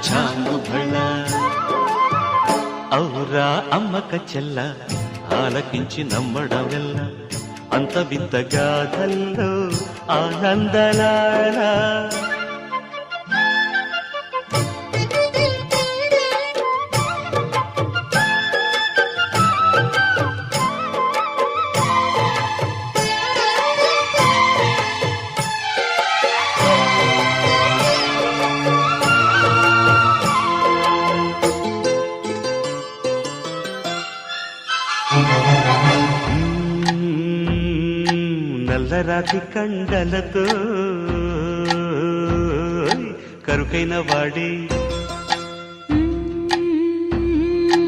చాంగుబళ ఔరా అమ్మక చెల్ల ఆలకించి నమ్మడమెల్ల అంత వింత గాథల్లో ఆనందలారా నల్లరాతి కండలతో కరుకైన వాడే